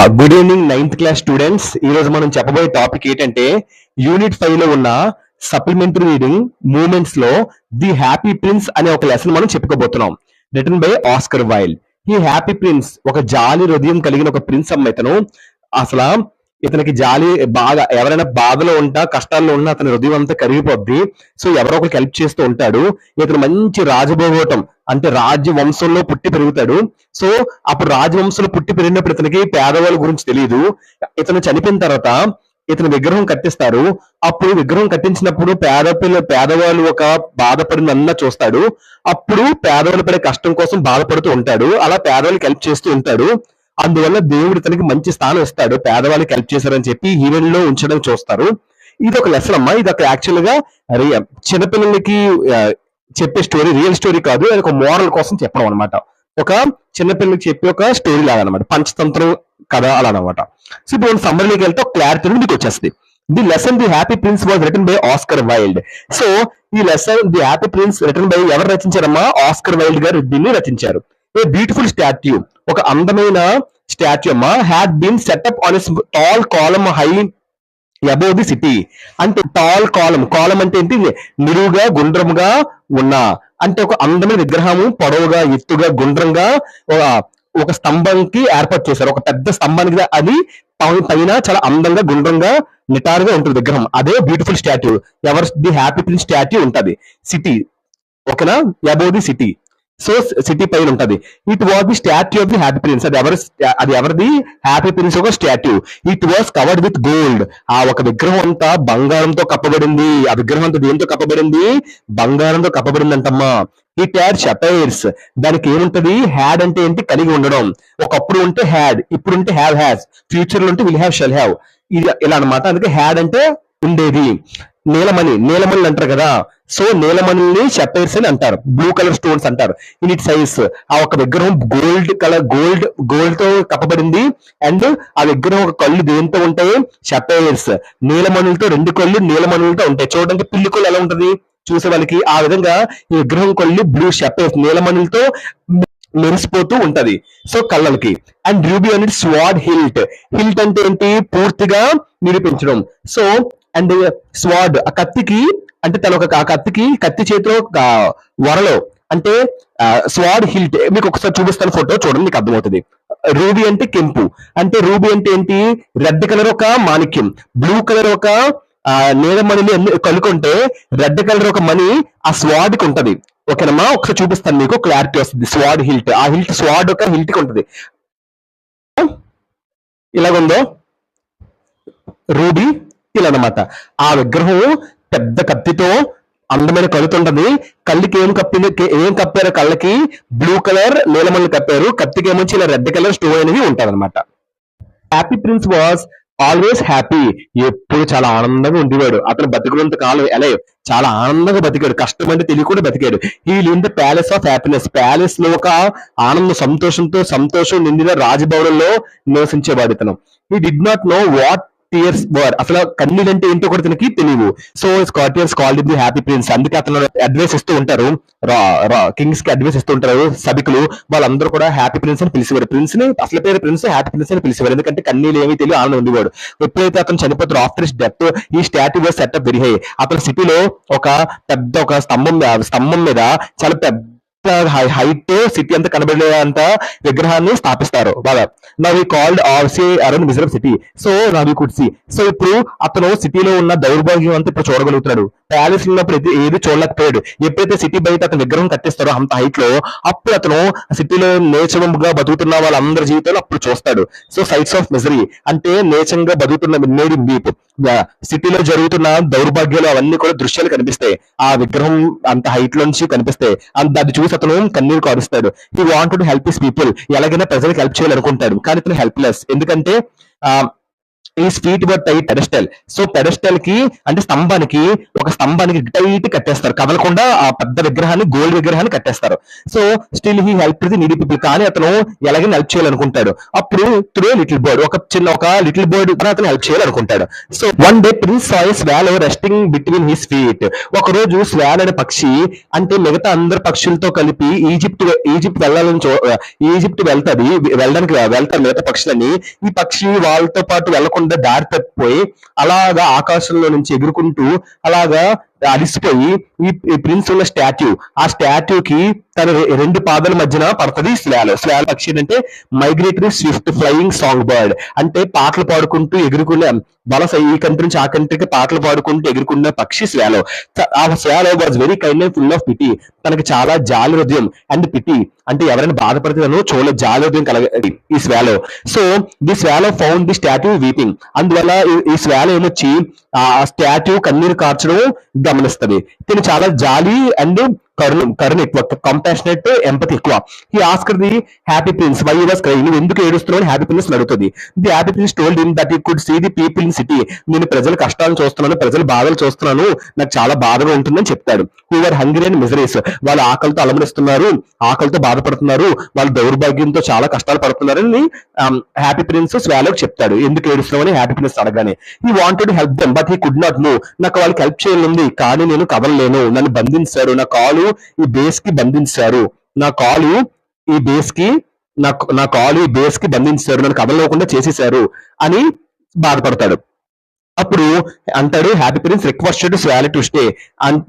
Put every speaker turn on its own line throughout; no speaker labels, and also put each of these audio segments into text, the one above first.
Good evening ninth class students. ఈ రోజు మనం చెప్పబోయే టాపిక్ ఏంటంటే యూనిట్ 5 లో ఉన్న సప్లిమెంటరీ రీడింగ్ మూమెంట్స్ లో ది హ్యాపీ ప్రిన్స్ అనే ఒక లెసన్ మనం చెప్పుకోబోతున్నాం. Written by Oscar Wilde. ఈ హ్యాపీ ప్రిన్స్ ఒక జాలి హృదయం కలిగిన ఒక ప్రిన్స్ అమ్మ ఇతను. అసలు ఇతనికి జాలి బాగా, ఎవరైనా బాధలో ఉంటా కష్టాల్లో ఉన్నా అతని హృదయం అంతా కరిగిపోద్ది. సో ఎవరో ఒకరికి హెల్ప్ చేస్తూ ఉంటాడు. ఇతను మంచి రాజభోగోటం అంటే రాజ్య వంశంలో పుట్టి పెరుగుతాడు. సో అప్పుడు రాజవంశంలో పుట్టి పెరిగినప్పుడు ఇతనికి పేదవాళ్ళ గురించి తెలియదు. ఇతను చనిపోయిన తర్వాత ఇతని విగ్రహం కట్టిస్తారు. అప్పుడు విగ్రహం కట్టించినప్పుడు పేదవాళ్ళు ఒక బాధపడిన చూస్తాడు. అప్పుడు పేదవాళ్ళు పడే కష్టం కోసం బాధపడుతూ ఉంటాడు. అలా పేదవాళ్ళకి హెల్ప్ చేస్తూ ఉంటాడు. అందువల్ల దేవుడు ఇతనికి మంచి స్థానం ఇస్తాడు. పేదవాళ్ళకి హెల్ప్ చేశారని చెప్పి ఈవెంట్ లో ఉంచడం చూస్తారు. ఇది ఒక లెసన్ అమ్మా. ఇది ఒక యాక్చువల్ గా చిన్నపిల్లలకి చెప్పే స్టోరీ, రియల్ స్టోరీ కాదు. అది ఒక మోరల్ కోసం చెప్పడం అనమాట. ఒక చిన్నపిల్లలకి చెప్పే ఒక స్టోరీ లాగా అనమాట, పంచతంత్రం కథ అలా అనమాట. సో ఇప్పుడు సమ్మర్లోకి వెళ్తే ఒక క్లారిటీ మీకు వచ్చేస్తుంది. The lesson the happy prince was written by Oscar Wilde. So ఈ lesson the happy prince written by ఎవరు రచించారమ్మా? ఆస్కర్ వైల్డ్ గారు దీన్ని రచించారు. ఏ బ్యూటిఫుల్ స్టాట్యూ, ఒక అందమైన స్టాట్యూ అమ్మా, had been set up on tall column high above the city. అంటే టాల్ కాలం, కాలం అంటే ఏంటి? నిలువుగా గుండ్రముగా ఉన్న, అంటే ఒక అందమైన విగ్రహము పొడవుగా ఎత్తుగా గుండ్రంగా ఒక స్తంభంకి ఏర్పాటు చేశారు. ఒక పెద్ద స్తంభానికి అది పైన చాలా అందంగా గుండ్రంగా నిటారుగా ఉంటుంది విగ్రహం. అదే beautiful statue. Ever the happy prince statue ఉంటది సిటీ, ఓకేనా, above the city. So city పైన ఉంటది. It was the statue of the happy prince. అది ఎవరిది? హ్యాపీ ప్రిన్స్ ఒక statue. It was covered with gold. ఆ ఒక విగ్రహం అంతా బంగారంతో కప్పబడింది. ఆ విగ్రహం అంతా దేంతో కప్పబడింది? బంగారంతో కప్పబడింది అంటమ్మా. It had షటైర్స్. దానికి ఏముంటది? హ్యాడ్ అంటే ఏంటి? కలిగి ఉండడం. ఒకప్పుడు ఉంటే హ్యాడ్, ఇప్పుడు ఉంటే హ్యావ్ హ్యాస్, ఫ్యూచర్ లో ఉంటే విల్ హ్యావ్ షెల్ హ్యావ్, ఇది ఇలా అనమాట. అందుకే హ్యాడ్ అంటే ఉండేది. నీలమణి అంటారు కదా. సో నీలమణిని షటైర్స్ అని అంటారు. బ్లూ కలర్ స్టోన్స్ అంటారు. ఇన్ ఇట్ సైజ్, ఆ ఒక విగ్రహం గోల్డ్ తో కప్పబడింది. అండ్ ఆ విగ్రహం ఒక కళ్ళు దేంతో ఉంటాయి? షటైర్స్, నీలమణులతో. 2 కళ్ళు నీలమణులతో ఉంటాయి. చూడడానికి పిల్లి కళ్ళు ఎలా ఉంటది చూసే వాళ్ళకి, ఆ విధంగా ఈ విగ్రహం కళ్ళు బ్లూ షటైర్స్ నీలమణులతో మెరిసిపోతూ ఉంటది. సో కళ్ళకి. అండ్ రూబీ అనేది స్వాడ్ హిల్ట్. హిల్ట్ అంటే ఏంటి? పూర్తిగా నిరూపించడం. సో అండ్ స్వాడ్, ఆ కత్తికి, అంటే తన ఒక కత్తికి, కత్తి చేతిలో వరలో, అంటే స్వాడ్ హిల్ట్. మీకు ఒకసారి చూపిస్తాను ఫోటో, చూడండి మీకు అర్థమవుతుంది. రూబీ అంటే కెంపు. అంటే రూబీ అంటే ఏంటి? రెడ్ కలర్ ఒక మాణిక్యం, బ్లూ కలర్ ఒక నీలమణిని కలుకుంటే రెడ్ కలర్ ఒక మణి ఆ స్వాడ్ కి ఉంటది. ఓకేనమ్మా, ఒకసారి చూపిస్తాను మీకు క్లారిటీ వస్తుంది. స్వాడ్ హిల్ట్, ఆ హిల్ట్ స్వాడ్ ఒక హిల్ట్ కి ఉంటది. ఇలాగుందో రూబీ, ఇలా అనమాట. ఆ విగ్రహం పెద్ద కత్తితో అందమైన కలుతుంటది. కళ్ళకి ఏం కప్పారు? కళ్ళకి బ్లూ కలర్ నీలమణి కప్పారు. కత్తికి ఏమొచ్చి ఇలా రెడ్ కలర్ స్టోన్ అనేది ఉంటది అనమాట. Happy prince was always happy. ఎప్పుడు చాలా ఆనందంగా ఉండేవాడు. అతను బతికినంత కాలం ఎలా చాలా ఆనందంగా బతికాడు. కష్టం అంటే తెలియకుండా బతికాడు. ఈ live the palace of happiness. Palace లో ఒక ఆనంద సంతోషం నిండిన రాజభవనంలో నివసించేవాడు ఇతను. He did not know what tears were. అసలు కన్నీళ్ళు అంటే ఏంటో కూడా తనకి తెలియదు. సో స్కాటియర్స్ కాల్డ్ ది హ్యాపీ ప్రిన్స్. అందుకే అతను అడ్వైస్ ఇస్తూ ఉంటారు, కింగ్స్ కి అడ్వైస్ ఇస్తూ ఉంటారు సభికులు. వాళ్ళందరూ కూడా హ్యాపీ ప్రిన్స్ అని పిలిచేవారు. ప్రిన్స్ ని అసలు పేరు ప్రిన్స్, హ్యాపీ ప్రిన్స్ అని పిలిచేవారు. ఎందుకంటే కన్నీళ్ళు ఏమీ తెలియదు, ఆనందం ఉండేవాడు. ఎప్పుడైతే అతను చనిపోతారో ఆఫ్టర్ హిస్ డెత్, ఈ statue was setup very high. అతను సిటీలో ఒక పెద్ద ఒక స్తంభం మీద చాలా పెద్ద హైట్, సిటీ అంతా కనబడేంత విగ్రహాన్ని స్థాపిస్తారు బాగా. Now he called around miserable city. So now he could see. So ఇప్పుడు అతను సిటీలో ఉన్న దౌర్భాగ్యం అంతా ఇప్పుడు చూడగలుగుతున్నాడు. ప్యాలెస్ ఉన్నప్పుడు ఏది చూడలేకపోయాడు. ఎప్పుడైతే సిటీ బయట అతను విగ్రహం కట్టిస్తారో అంత హైట్ లో, అప్పుడు అతను సిటీలో నేచరంగా బతుకుతున్న వాళ్ళందరి జీవితాలు అప్పుడు చూస్తాడు. సో సైట్స్ ఆఫ్ మిజరీ అంటే నేచంగా బతుకుతున్న సిటీలో జరుగుతున్న దౌర్భాగ్యాలు అవన్నీ కూడా దృశ్యాలు కనిపిస్తాయి. ఆ విగ్రహం అంత హైట్ నుంచి కనిపిస్తాయి. దాన్ని చూసి అతను కన్నీరు కారుస్తాడు. He wanted to help his people. ఎలాగైనా ప్రజలకు హెల్ప్ చేయాలనుకుంటాడు, కానీ ఇతను హెల్ప్లెస్. ఎందుకంటే ఈ feet were tight pedestal. So pedestal కి అంటే స్తంభానికి టైట్ కట్టేస్తారు, కదలకుండా ఆ పెద్ద విగ్రహాన్ని, గోల్డ్ విగ్రహాన్ని కట్టేస్తారు. So still he help the needy people. కానీ అతను ఎలాగైనా హెల్ప్ చేయాలనుకుంటాడు. అప్పుడు త్రూ లిటిల్ బర్డ్, ఒక లిటిల్ బర్డ్ అతను హెల్ప్ చేయాలనుకుంటాడు. So one day prince saw a swallow resting between his feet. ఒక రోజు స్వాన్ అనే పక్షి, అంటే మిగతా అందరు పక్షులతో కలిపి ఈజిప్ట్ వెళ్ళడానికి వెళ్తారు మిగతా పక్షులని. ఈ పక్షి వాళ్ళతో పాటు వెళ్లకుండా దారి తప్పిపోయి అలాగా ఆకాశంలో నుంచి ఎగురుకుంటూ అలాగా అలిసిపోయి ఈ ప్రిన్స్ ఉన్న ఆ స్టాట్యూకి తన రెండు పాదాల మధ్యన పడుతుంది స్వాలో. స్వాలో పక్షి అంటే migratory Swift flying song bird. అంటే పాటలు పాడుకుంటూ ఎగురుకునే వలస ఈ కంట్రీ నుంచి ఆ కంట్రీకి పాటలు పాడుకుంటూ ఎగురుకున్న పక్షి స్వాలో. ఆ swallow was very kind and full of pity. తనకి చాలా జాలి హృదయం అండ్ పిటీ, అంటే ఎవరైనా బాధపడితేనో చూడ జాలి హృదయం కలగది ఈ swallow. So the swallow found the statue weeping. అందువల్ల ఈ స్వాలో ఏమొచ్చి ఆ స్టాట్యూ కన్నీరు కార్చడం గమనిస్తుంది. తిని చాలా జాలి అండ్ కరుణ ఎక్కువ, కంపాషనేట్, ఎంపతి ఎక్కువ. ఈ Oscar the happy prince why was crying. నువ్వు ఎందుకు ఏడుస్తున్నావు అని హ్యాపీ ప్రిన్స్ అడుగుతుంది. The happy prince told him that he could see the people in city. నేను ప్రజల కష్టాలను చూస్తున్నాను, ప్రజల బాధలు చూస్తున్నాను, నాకు చాలా బాధగా ఉంటుందని చెప్తాడు. Who are hungry and miseries. వాళ్ళు ఆకలితో అలమరిస్తున్నారు, ఆకలితో బాధపడుతున్నారు, వాళ్ళ దౌర్భాగ్యంతో చాలా కష్టాలు పడుతున్నారని హ్యాపీ ప్రిన్స్ స్వాలోకి చెప్తాడు. ఎందుకు ఏడుస్తున్నావు అని హ్యాపీ ప్రిన్స్ అడగానే. He wanted help them but he could not move. నాకు వాళ్ళకి హెల్ప్ చేయాలంది కానీ నేను కదలలేను, నన్ను బంధించారు, నా కాలు ఈ బేస్ కి బంధించారు, నా కాలు ఈ బేస్ కి బంధించారు, నన్ను కదలకుండా చేసేశారు అని బాధపడతాడు. అప్పుడు అంటాడు happy prince requested swallow to stay.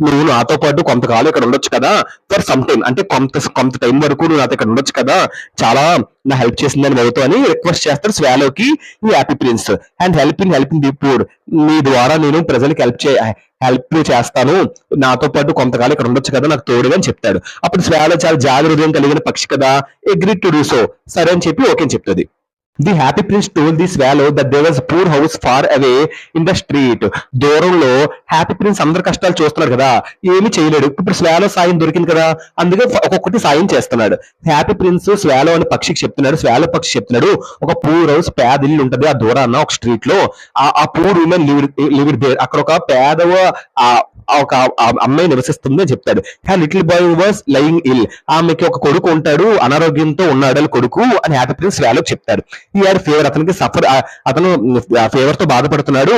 నువ్వు నాతో పాటు కొంతకాలం ఇక్కడ ఉండొచ్చు కదా, ఫర్ సమ్ టైం, అంటే కొంత టైం వరకు నువ్వు నాతో ఇక్కడ ఉండొచ్చు కదా, చాలా నా హెల్ప్ చేసిందని అవుతావు అని రిక్వెస్ట్ చేస్తాడు స్వాలోకి ఈ happy prince. And helping the poor. నీ ద్వారా నేను ప్రజలకు హెల్ప్ చేస్తాను, నాతో పాటు కొంతకాలం ఇక్కడ ఉండొచ్చు కదా, నాకు తోడుగా అని చెప్తాడు. అప్పుడు స్వాలో చాలా జాలి హృదయం కలిగిన పక్షి కదా, అగ్రీ టు డూ సో, సరే అని చెప్పి ఓకే అని చెప్తుంది. The happy prince told the swallow that there was poor house far away in the street. దూరంలో హ్యాపీ ప్రిన్స్ అందరి కష్టాలు చూస్తున్నాడు కదా, ఏమీ చేయలేడు. ఇప్పుడు స్వాలో సాయం దొరికింది కదా, అందుకే ఒక్కొక్కటి సాయం చేస్తున్నాడు. హ్యాపీ ప్రిన్స్ స్వాలో అనే పక్షికి చెప్తున్నాడు, స్వాలో పక్షి చెప్తున్నాడు, ఒక పూర్ హౌస్ పేద ఇల్లు ఉంటది ఆ దూరాన్న ఒక స్ట్రీట్ లో, ఆ పూర్ ఉమెన్ లివ్ దేర్. అక్కడ ఒక పేదవ ఒక అమ్మాయి నివసిస్తుంది అని చెప్తాడు. లిటిల్ బాయ్ వాజ్ లయింగ్ ఇల్. ఆమెకి ఒక కొడుకు ఉంటాడు, అనారోగ్యంతో ఉన్నాడు కొడుకు అని హ్యాపీ ప్రిన్స్ స్వాలోకి చెప్తాడు. ఈ యాడ్ ఫేవర్, అతను ఫేవర్ తో బాధపడుతున్నాడు.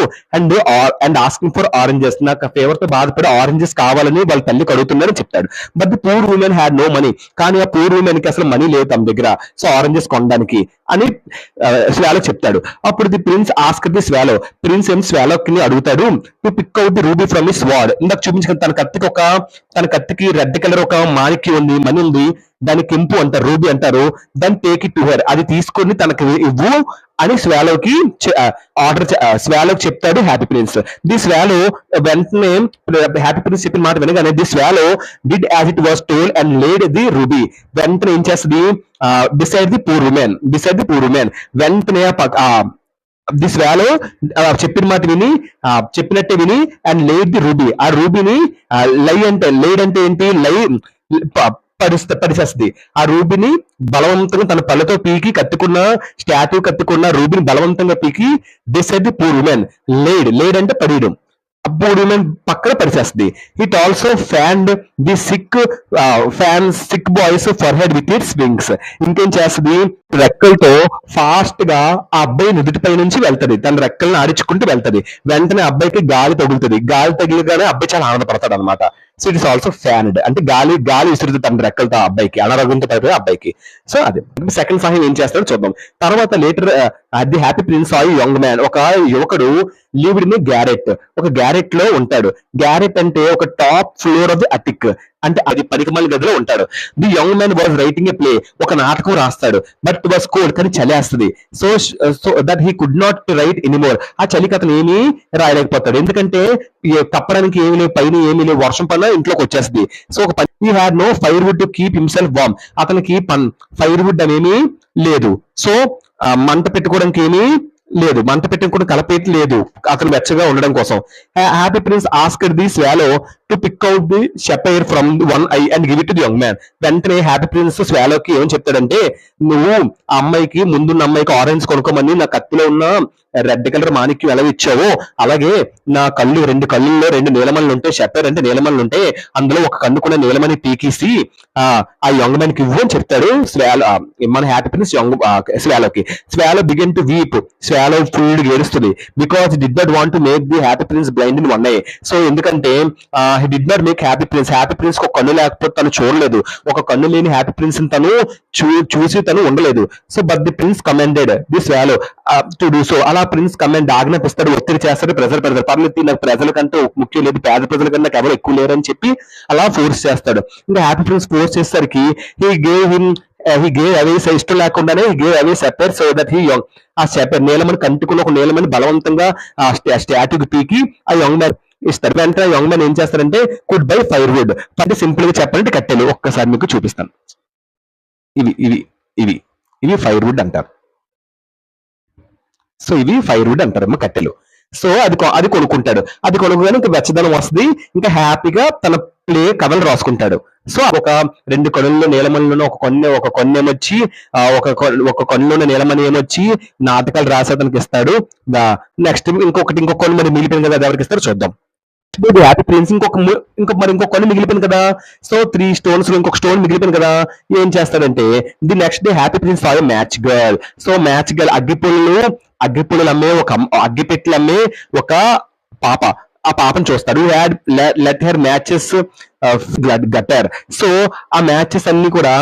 And asking for oranges. నాకు ఫేవర్ తో బాధపడి ఆరెంజెస్ కావాలని వాళ్ళ తల్లికి అడుగుతున్నారని చెప్తాడు. But the poor woman had no money. కానీ ఆ పూర్ ఉమెన్ కి అసలు మనీ లేదు తమ దగ్గర, సో ఆరెంజెస్ కొనడానికి అని స్వాలో చెప్తాడు. అప్పుడు the prince ask the swallow. Prince ఏం స్వాలోకి అడుగుతాడు to pick out the ruby from his sword. ఇందాక చూపించిన తన కత్తికి రెడ్ కలర్ ఒక మాణిక్యం ఉంది, మణి ఉంది, దాన్ని కెంపు అంటారు, రూబీ అంటారు. దాన్ని టేక్ ఇట్ టు హర్. అది తీసుకొని తనకి ఇవ్వు అని స్వాలోకి చెప్తాడు హ్యాపీ ప్రిన్స్. ది స్వాలో వెంటనే హ్యాపీ ప్రిన్స్ చెప్పిన మాట వినగానే the swallow did as it was told and laid the ruby. వెంటనే ఏం చేస్తుంది, బిసైడ్ ది పూర్ ఉమెన్. వెంటనే ది స్వాలో చెప్పినట్టే విని అండ్ లేడ్ ది రూబీ. ఆ రూబీని లేడ్ అంటే ఏంటి, పరిచేస్తుంది. ఆ రూబీని బలవంతంగా తన పళ్ళతో పీకి కత్తుకున్న రూబీని బలవంతంగా పీకి decide the poor woman. Laid అంటే పడేయడం, పూర్ ఉమెన్ పక్కన పరిచేస్తుంది. It also fanned the sick boys forehead with its wings. ఇంకేం చేస్తుంది, రెక్కలతో ఫాస్ట్ గా ఆ అబ్బాయి నుదుటిపై నుంచి వెళ్తది, తన రెక్కలను ఆడించుకుంటూ వెళ్తది. వెంటనే అబ్బాయికి గాలి తగులుతుంది, గాలి తగిలిగానే అబ్బాయి చాలా ఆనందపడతాడు అనమాట. సో ఇట్ ఇస్ ఆల్సో ఫ్యాన్డ్, అంటే గాలి విసురుతుంది తన రెక్కలతో అబ్బాయికి, అనారోగ్యంతో పడిపోయే అబ్బాయికి. సో అది సెకండ్ సహాయం ఏం చేస్తాడో చూద్దాం. తర్వాత later the happy prince or young man. ఒక యువకుడు లివ్డ్ ఇన్ గ్యారెట్. ఒక గ్యారెట్ లో ఉంటాడు. గ్యారెట్ అంటే ఒక top floor of the attic, అంటే అది పరికమాల గదిలో ఉంటాడు. The young man was writing a play. ఒక నాటకం రాస్తాడు. బట్ ఇట్ వాజ్ కోల్డ్, కానీ చలేస్తుంది. So that he could not write anymore. ఆ చలికి అతను ఏమీ రాయలేకపోతాడు, ఎందుకంటే తప్పడానికి ఏమీ లేవు, పైన ఏమీ లేవు, వర్షం పడినా ఇంట్లోకి వచ్చేస్తుంది. సో ఒక he had no fire wood to keep himself warm. అతనికి ఫైర్ వుడ్ అనేమి లేదు. సో మంట పెట్టుకోవడానికి ఏమీ లేదు, మంట పెట్టుకుని కలపేటి లేదు అతను వెచ్చగా ఉండడం కోసం. Happy prince asked the swallow to pick out the sapphire from one eye and give it to the young man. వెంటనే హ్యాపీ ప్రిన్స్ స్వాలోకి ఏమని చెప్తాడంటే, నువ్వు ఆ అమ్మాయికి ముందున్న అమ్మాయికి ఆరెంజ్ కొనుక్కోమని నా కత్తిలో ఉన్న రెడ్ కలర్ మాణిక్యం ఎలా ఇచ్చావో, అలాగే నా కళ్ళు రెండు కళ్ళుల్లో రెండు నీలమణులు ఉంటే, షెపైర్ అంటే నీలమణులు ఉంటే, అందులో ఒక కన్ను కూడా నీలమణి పీకేసి ఆ యంగ్ మ్యాన్ కి ఇవ్వు అని చెప్తాడు స్వాలో. మన హ్యాపీ ప్రిన్స్ స్వాలోకి. Swallow begin to weep. Swallow full ఏడుస్తుంది. Because did not want to make the happy prince blind in one eye. So ఎందుకంటే he did not make happy prince ఒక కన్ను లేకపోతే తను చూడలేదు. ఒక కన్ను లేని హ్యాపీ ప్రిన్స్ తను చూసి తను ఉండలేదు. So but the prince commanded the swallow to do so. అలా ప్రిన్స్ కమాండ్ ఆజ్ఞాపిస్తాడు, ఒత్తిడి చేస్తాడు, ప్రెజర్ పర్లేదు నాకు ప్రజల కంటే ముఖ్యం లేదు, పేద ప్రజల కన్నా నాకు ఎవరు ఎక్కువ లేరు అని చెప్పి అలా ఫోర్స్ చేస్తాడు. ఇంకా హ్యాపీ ప్రిన్స్ ఫోర్స్ చేసేసరికి హీ గేవ్ అవే, ఇష్టం లేకుండానే he gave away sapphire so that he young. ఆ షెపైర్ నీలమని కంటుకున్న ఒక నీలమని బలవంతంగా ఆ స్టాట్యూకి పీకి ఆ యంగ్ మ్యాన్ ఇస్తారు. వెంటనే యంగ్ మ్యాన్ ఏం చేస్తారంటే కుడ్ బై ఫైర్ వుడ్. అంటే సింపుల్ గా చెప్పాలంటే కట్టెలు. ఒక్కసారి మీకు చూపిస్తాను. ఇవి ఇవి ఇవి ఇవి ఫైర్ వుడ్ అంటారు. సో ఇవి ఫైర్ వుడ్ అంటారమ్మ, కట్టెలు. సో అది కొనుక్కుంటాడు. అది కొనుక్కోగానే ఇంకా వెచ్చదనం వస్తుంది. ఇంకా హ్యాపీగా తన కథలు రాసుకుంటాడు. సో ఒక రెండు కొనుల్లో నీలమణిలోనే ఒక కొన్ని ఏమొచ్చి ఒక కొన్నులోనే నీలమణి ఏమొచ్చి నాటకాలు రాసి అతనికి ఇస్తాడు. నెక్స్ట్ ఇంకొక కొన్ని మరి మిగిలిపోయింది కదా, అది ఎవరికి ఇస్తారో చూద్దాం. హ్యాపీ ప్రిన్స్ ఇంకో కొన్ని మిగిలిపోయింది కదా. సో 3 స్టోన్స్ లో ఇంకొక స్టోన్ మిగిలిపోయింది కదా. ఏం చేస్తాడంటే the next day happy prince for match girl. So match girl అగ్గిపుల్లలు అమ్మే అగ్గిపెట్లు అమ్మే ఒక పాప. ఆ పాపను చూస్తాడు. Let her matches gutter. So ఆ మ్యాచెస్ అన్ని కూడా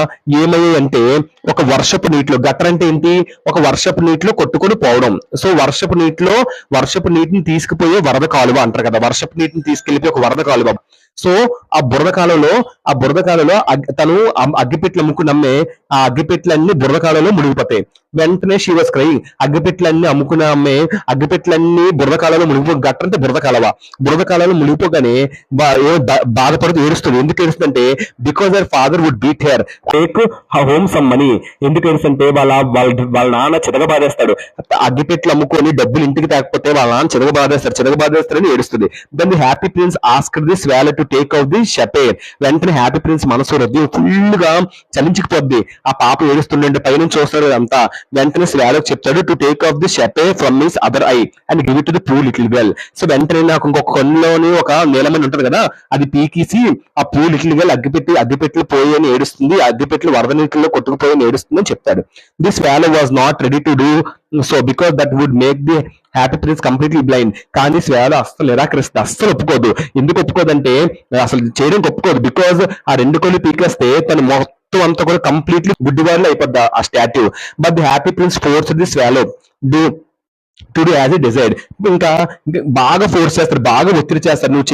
ఏమయ్యాయి అంటే ఒక వర్షపు నీటిలో, గటర్ అంటే ఏంటి, ఒక వర్షపు నీటిలో కొట్టుకొని పోవడం. సో వర్షపు నీటిని తీసుకుపోయే వరద కాలువ అంటారు కదా, వర్షపు నీటిని తీసుకెళ్లిపోయి ఒక వరద కాలువ. సో ఆ బురద కాలంలో తను అగ్గిపెట్లు అమ్ముకుని అమ్మే ఆ అగ్గిపెట్లన్నీ బురద కాలంలో మునిగిపోతాయి. వెంటనే షీ వాస్ క్రైయింగ్. అగ్గిపెట్లన్నీ అమ్ముకునే అమ్మే అగ్గిపెట్లన్నీ బురద కాలంలో మునిగిపో, అంటే బురద కాలంలో మునిగిపోగానే బాధపడుతూ ఏడుస్తుంది. ఎందుకు ఏడుస్తుందంటే because their father would beat her take home some money. ఎందుకు ఏడుస్తుంటే వాళ్ళ నాన్న చితగబాదేస్తాడు. అగ్గిపెట్లు అమ్ముకొని డబ్బులు ఇంటికి తేకపోతే వాళ్ళ నాన్న చితగబాదేస్తాడని ఏడుస్తుంది. Then the happy prince asked the swallow to take out the sapphire. వెంటనే హ్యాపీ ప్రిన్స్ మనసు హృదయం ఫుల్ గా చలించుకుపోద్ది. ఆ పాప ఏడుస్తుండే పైనుంచి చూస్తాడు అంతా. వెంటనే స్వాలోకి చెప్తాడు to take off the sapphire from his other eye and give it to the poor little girl. So వెంటనే నాకు ఇంకొక కొన్నులోని ఒక నీలమని ఉంటది కదా, అది పీకేసి ఆ పూర్ లిటిల్ గర్ల్ అగ్గిపెట్లు పోయి అని ఏడుస్తుంది, అగ్గిపెట్లు వరద నీటిలో కొట్టుకుపోయి అని ఏడుస్తుంది అని చెప్తాడు. The swallow was not ready to do so because that would make the happy prince completely blind. కానీ స్వాలో అస్సలు నిరాకరిస్తుంది, అస్సలు ఒప్పుకోదు. ఎందుకు ఒప్పుకోదంటే అసలు చేయడానికి ఒప్పుకోదు. బికాజ్ ఆ రెండు కొలు పీకేస్తే తను మొత్తం అంతా కూడా కంప్లీట్లీ గుడ్డివాళ్ళు అయిపోద్ది ఆ statue. But the happy prince force the swallow to do as a desired. ఇంకా బాగా ఫోర్స్ చేస్తారు, బాగా ఒత్తిడి చేస్తారు. నువ్వు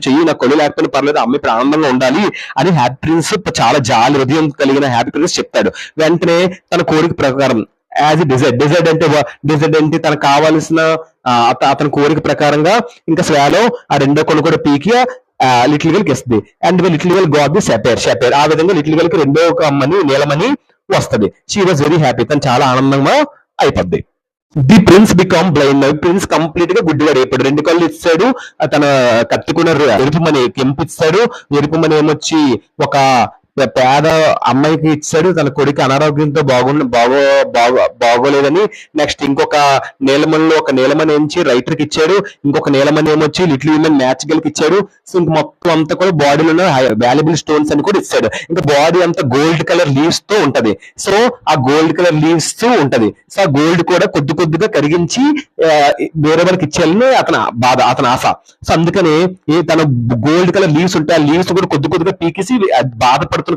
చెయ్యి నా కొలు లేకపోయినా పర్లేదు, అమ్మాయి ప్రాణంగా ఉండాలి అని హ్యాపీ ప్రిన్స్ చాలా జాలి హృదయం కలిగిన హ్యాపీ ప్రిన్స్ చెప్తాడు. వెంటనే తన కోరిక ప్రకారం యాజ్ ఎ డిజైడ్ అంటే తనకు కావాల్సిన అతని కోరిక ప్రకారంగా ఇంకా స్వాలో ఆ రెండో కొను కూడా పీకి లిటిల్ గర్ల్ కి ఇస్తుంది. And little girl got the sapphire. ఆ విధంగా లిటిల్ గర్ల్ కి రెండో ఒక అమ్మని నీలమని వస్తుంది. She was very happy. తను చాలా ఆనందంగా అయిపోద్ది. The prince become blind. Prince complete గా గుడ్డివాడు అయిపోయాడు. రెండు కళ్ళు ఇస్తాడు, తన కత్తికున్న ఎరుపుమని కెంపిస్తాడు. ఎరుపుమని ఏమొచ్చి ఒక పేద అమ్మాయికి ఇచ్చాడు. తన కొడుకు అనారోగ్యంతో బాగోలేదని. నెక్స్ట్ ఇంకొక నీలమణిలో ఒక నీలమణి ఏమిచ్చి రైటర్ కి ఇచ్చాడు. ఇంకొక నీలమణి ఏమొచ్చి లిటిల్ విమెన్ మ్యాచ్ గర్ల్ కి ఇచ్చాడు. సో ఇంక మొత్తం అంతా కూడా బాడీలో వాల్యుబుల్ స్టోన్స్ అని కూడా ఇచ్చాడు. ఇంకా బాడీ అంతా గోల్డ్ కలర్ లీవ్స్ తో ఉంటది. సో ఆ గోల్డ్ కలర్ లీవ్స్ తో ఉంటది. సో ఆ గోల్డ్ కూడా కొద్దిగా కరిగించి వేరే వాళ్ళకి ఇచ్చేయాలని అతని ఆశ. సో అందుకని తన గోల్డ్ కలర్ లీవ్స్ ఉంటాయి, ఆ లీవ్స్ కూడా కొద్దిగా పీకేసి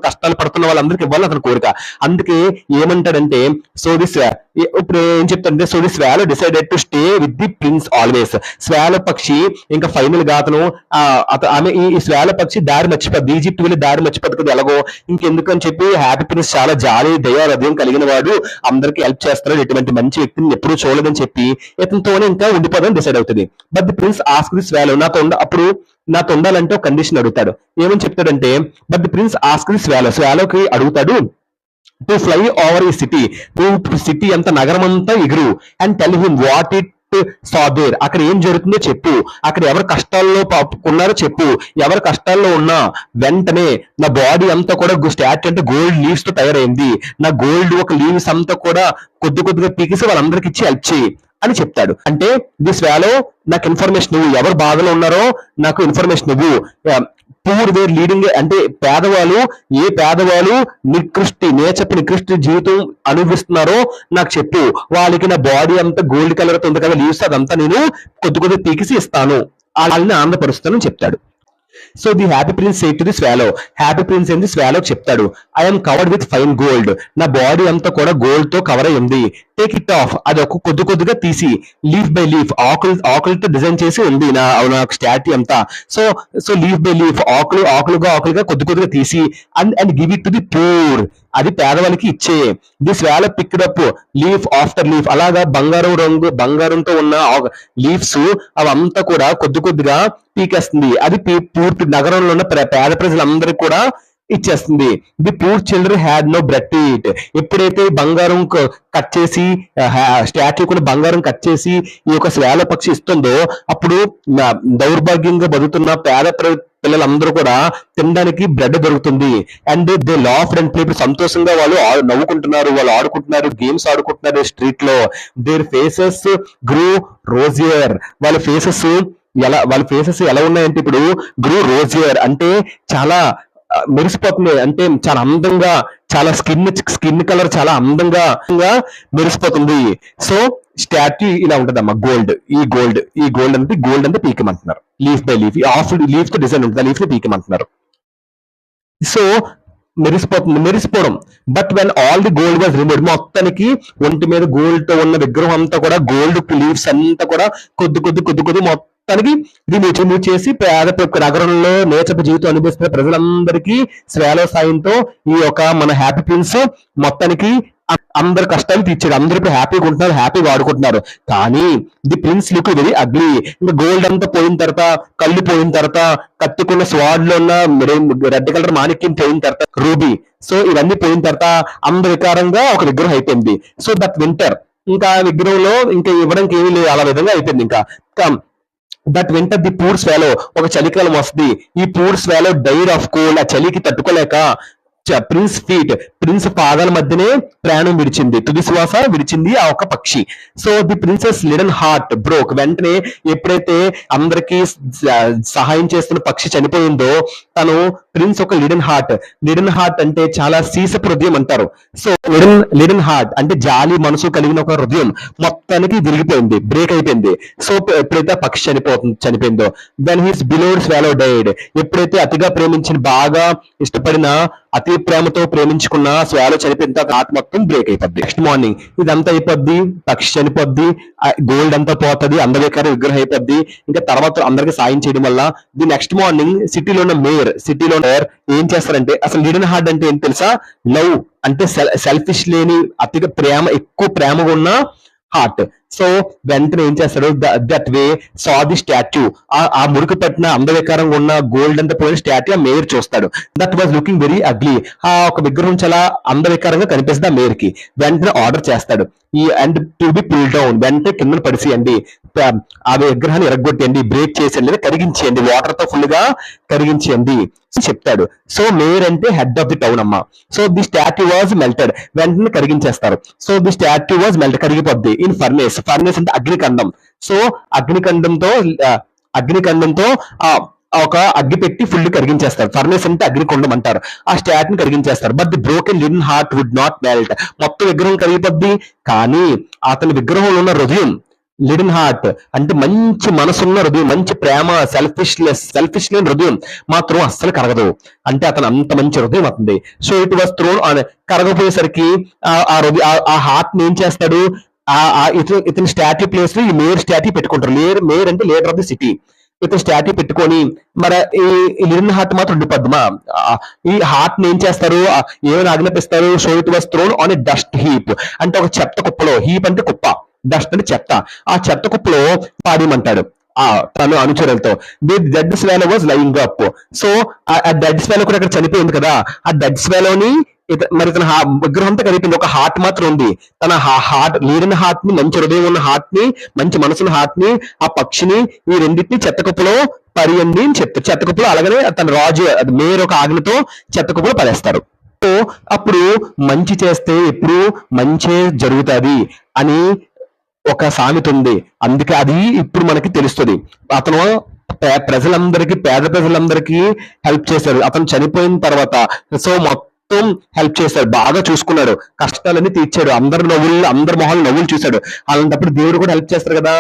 కష్టాలు పడుతున్న వాళ్ళందరికీ ఇవ్వాలి అతని కోరిక. అందుకే ఏమంటాడంటే ఇప్పుడు ఏం చెప్తాడంటే so the swallow decided to stay with the prince always. Swallow పక్షి ఇంకా ఫైనల్ గా ఆమె ఈ స్వాలో పక్షి దారి మర్చిపోద్ది, ఈజిప్ట్ వెళ్ళి దారి మర్చిపోద్ది కదా ఎలాగో. ఇంకెందుకని చెప్పి హ్యాపీ ప్రిన్స్ చాలా జాలి దయా హృదయం కలిగిన వాడు, అందరికి హెల్ప్ చేస్తాడు, ఎటువంటి మంచి వ్యక్తిని ఎప్పుడూ చూడదని చెప్పి ఇతనితోనే ఇంకా ఉండిపోదని డిసైడ్ అవుతుంది. But the prince ask the swallow నాతో ఉండాలంటే ఒక కండిషన్ అడుగుతాడు. ఏమని చెప్తాడంటే but the prince ask the స్వాలోకి అడుగుతాడు టు ఫ్లై ఓవర్ ఈ సిటీ. నువ్వు సిటీ అంతా నగరం అంతా ఎగురు and tell him what saw there. అక్కడ ఏం జరుగుతుందో చెప్పు, అక్కడ ఎవరు కష్టాల్లో ఉన్నారో చెప్పు, ఎవరు కష్టాల్లో ఉన్నా వెంటనే నా బాడీ అంతా కూడా స్టాచ్యూ అంటే గోల్డ్ లీవ్స్ తో తయారైంది, నా గోల్డ్ ఒక లీవ్స్ అంతా కూడా కొద్ది కొద్దిగా పీకేసి వాళ్ళందరికి ఇచ్చి హెల్ప్ చేయి అని చెప్తాడు. అంటే దిస్ వేలో నాకు ఇన్ఫర్మేషన్ ఇవ్వు, ఎవరు బాధలో ఉన్నారో నాకు ఇన్ఫర్మేషన్ ఇవ్వు. పూర్ వేర్ లీడింగ్ అంటే ఏ పేదవాళ్ళు నేచప్ నికృష్టి జీవితం అనుభవిస్తున్నారో నాకు చెప్పు, వాళ్ళకి నా బాడీ అంతా గోల్డ్ కలర్ తో ఉంది కదా లీవ్స్, అదంతా నేను కొద్ది కొద్ది పీకిసి ఇస్తాను, వాళ్ళని ఆనందపరుస్తానని చెప్తాడు. So the happy prince say to the swallow, happy prince ఏంది స్వాలో చెప్తాడు, I'm covered with fine gold, నా బాడీ అంతా కూడా గోల్డ్ తో కవర్ అయి ఉంది, టేక్ ఇట్ ఆఫ్, అది ఒక కొద్ది కొద్దిగా తీసి, లీఫ్ బై లీఫ్ ఆకులతో డిజైన్ చేసి ఉంది నాకు స్టాట్యూ అంతా, so so leaf by leaf ఆకులుగా కొద్ది కొద్దిగా తీసి and give it to the poor, అది పేదవాళ్ళకి ఇచ్చే. The swallow picked up leaf after leaf, అలాగా బంగారంతో ఉన్న లీవ్స్ అవంతా కూడా కొద్ది కొద్దిగా పీకేస్తుంది, అది పూర్తి నగరంలో ఉన్న పేద ప్రజలందరికీ కూడా ఇచ్చేస్తుంది. The poor children had no bread to eat, ఎప్పుడైతే బంగారం కట్ చేసి స్టాట్యూ కూడా బంగారం కట్ చేసి ఈ యొక్క శ్వేల పక్షి ఇస్తుందో, అప్పుడు దౌర్భాగ్యంగా బతుకుతున్న పేద పిల్లలందరూ కూడా తినడానికి బ్రెడ్ దొరుకుతుంది. And they laughed and played, సంతోషంగా వాళ్ళు నవ్వుకుంటున్నారు, వాళ్ళు ఆడుకుంటున్నారు, గేమ్స్ ఆడుకుంటున్నారు స్ట్రీట్ లో. దేర్ ఫేసెస్ గ్రూ రోజియర్, వాళ్ళ ఫేసెస్ ఎలా ఉన్నాయంటే ఇప్పుడు గ్రూ రోజియర్ అంటే చాలా మెరిసిపోతుంది, అంటే చాలా అందంగా, చాలా స్కిన్ కలర్ చాలా అందంగా మెరిసిపోతుంది. సో స్టాట్యూ ఇలా ఉంటదమ్మా, ఈ గోల్డ్ అంటే పీకమంటున్నారు, లీఫ్ బై లీఫ్ లీఫ్ తో డిజైన్ ఉంటుంది, లీఫ్ ని పీకమంటున్నారు. సో మెరిసిపోవడం. But when all the gold was removed, మొత్తానికి ఒంటి మీద గోల్డ్ తో ఉన్న విగ్రహం అంతా కూడా గోల్డ్ లీవ్స్ అంతా కూడా కొద్ది మొత్తానికి రిమూవ్ చేసి నగరంలో నేచపు జీవితం అనుభవిస్తున్న ప్రజలందరికీ స్వాలో సాయంతో ఈ యొక్క మన హ్యాపీ ప్రిన్స్ మొత్తానికి అందరి కష్టాలు తీర్చాడు, అందరూ ఇప్పుడు హ్యాపీగా ఉంటున్నారు, హ్యాపీగా ఆడుకుంటున్నారు. కానీ the prince look very ugly, ఇంకా గోల్డ్ అంతా పోయిన తర్వాత, కళ్ళు పోయిన తర్వాత, కత్తుకున్న స్వాడ్ లో ఉన్న రెడ్ కలర్ మాణిక్యం పోయిన తర్వాత, రూబీ, సో ఇవన్నీ పోయిన తర్వాత అందవికారంగా ఒక విగ్రహం అయిపోయింది. సో దట్ వింటర్, ఇంకా విగ్రహంలో ఇంకా ఇవ్వడానికి ఏమీ లేదు, అలా విధంగా అయిపోయింది. ఇంకా that winter the poor swallow, ఒక చలికాలం వస్తుంది, ఈ poor swallow died of cold, ఆ చలికి తట్టుకోలేక ప్రిన్స్ పాదాల మధ్యనే ప్రాణం విడిచింది, తుది శ్వాస విడిచింది ఆ ఒక పక్షి. So the princess little heart broke, వెంటనే ఎప్పుడైతే అందరికి సహాయం చేస్తున్న పక్షి చనిపోయిందో, తను ప్రిన్స్ ఒక లిటిల్ హార్ట్ అంటే చాలా సీసపు హృదయం అంటారు. సో లిటిల్ హార్ట్ అంటే జాలి మనసు కలిగిన ఒక హృదయం మొత్తానికి విరిగిపోయింది, బ్రేక్ అయిపోయింది. సో ఎప్పుడైతే పక్షి చనిపోయిందో, when his beloved swallow died, ఎప్పుడైతే అతిగా ప్రేమించిన, బాగా ఇష్టపడిన, అతి ప్రేమతో ప్రేమించుకున్న స్వాలో చనిపోయిన తర్వాత ఆత్మ మొత్తం బ్రేక్ అయిపోద్ది. నెక్స్ట్ మార్నింగ్ ఇదంతా అయిపోద్ది, పక్షి చనిపోద్ది, గోల్డ్ అంతా పోతుంది, అందవికార విగ్రహం అయిపోద్ది. ఇంకా తర్వాత అందరికి సాయం చేయడం వల్ల ది నెక్స్ట్ మార్నింగ్ సిటీలో మేయర్ ఏం చేస్తారంటే, అసలు లిటిల్ హార్ట్ అంటే ఏం తెలుసా, లవ్ అంటే సెల్ఫిష్ లేని, అతిగా ఎక్కువ ప్రేమగా ఉన్న హార్ట్. సో వెంటనే ఏం చేస్తాడు, that way saw the statue, ఆ మురికి పట్టిన అందవికారంగా ఉన్న గోల్డ్ అంతా పోయిన స్టాట్యూ ఆ మేయర్ చూస్తాడు. That was looking very ugly, ఆ ఒక విగ్రహం చాలా అందవికారంగా కనిపిస్తుంది ఆ మేయర్ కి. వెంటనే ఆర్డర్ చేస్తాడు, ఈ and to be pull down, వెంటనే కింద పరిచేయండి, ఆ విగ్రహాన్ని ఎరగొట్టేయండి, బ్రేక్ చేసేయండి, లేదా కరిగించేయండి, వాటర్ తో ఫుల్ గా కరిగించేయండి చెప్తాడు. సో మేయర్ అంటే హెడ్ ఆఫ్ ది టౌన్ అమ్మ. So the statue was melted, వెంటనే కరిగించేస్తారు. So the statue was melted, కరిగిపోద్ది ఇన్ ఫర్నేస్ అంటే అగ్నికండం. సో అగ్నికండంతో ఒక అగ్గి పెట్టి ఫుల్ కరిగించేస్తారు. ఫర్నేస్ అంటే అగ్నికొండం అంటారు. ఆ స్టాట్యూని కరిగించేస్తారు. But the broken little heart would not melt, మొత్తం విగ్రహం కరిగిపోద్ది, కానీ అతని విగ్రహంలో ఉన్న హృదయం, లిటిల్ హార్ట్ అంటే మంచి మనసున్న హృదయం, మంచి ప్రేమ, సెల్ఫిష్ లేని హృదయం మాత్రం అస్సలు కరగదు. అంటే అతను అంత మంచి హృదయం అవుతుంది. So it was thrown on, కరగపోయేసరికి ఆ హార్ట్ ని ఏం చేస్తాడు, ఇతని స్టాట్యూ ప్లేస్ లో ఈ మేయర్ స్టాట్యూ పెట్టుకుంటారు. మేయర్ అంటే లీడర్ ఆఫ్ ది సిటీ. ఇతను స్టాట్యూ పెట్టుకొని మరి ఈ లిటిల్ హార్ట్ మాత్రం ఉండిపోద్దమా, ఈ హార్ట్ ని ఏం చేస్తారు, ఏమైనా ఆజ్ఞాపిస్తారు. So it was thrown on a dust heap, అంటే ఒక చెత్త కుప్పలో, హీప్ అంటే కుప్ప, డస్ట్ అంటే చెత్త, ఆ చెత్త కుప్పలో పాడేయమంటాడు తను అనుచరులతో. The dead swallow was lying up. So ఆ డెడ్ స్వాలో కూడా అక్కడ చనిపోయింది కదా, ఆ డెడ్ స్వాలోని మరి తన విగ్రహం అంతా కనిపింది, ఒక హార్ట్ మాత్రం ఉంది. తన హార్ట్ లేని హార్ట్ ని, మంచి హృదయం ఉన్న హార్ట్ ని, మంచి మనసున్న హార్ట్ ని, ఆ పక్షిని, ఈ రెండింటిని చెత్తకుప్పలో పరియండి అని చెప్తారు. చెత్తకుప్పలో అలాగనే తన రాజు మేయర్ ఒక ఆజ్ఞతో చెత్తకుప్పలో పడేస్తారు. సో అప్పుడు మంచి చేస్తే ఎప్పుడు మంచే జరుగుతుంది అని ఒక సామెత ఉంది. అందుకే అది ఇప్పుడు మనకి తెలుస్తుంది. అతను ప్రజలందరికీ, పేద ప్రజలందరికీ హెల్ప్ చేశారు. అతను చనిపోయిన తర్వాత సో మొత్తం హెల్ప్ చేశాడు, బాగా చూసుకున్నాడు, కష్టాలన్నీ తీర్చాడు, అందరి మొహాలు నవ్వులు చూశాడు. అలాంటప్పుడు దేవుడు కూడా హెల్ప్ చేస్తారు కదా.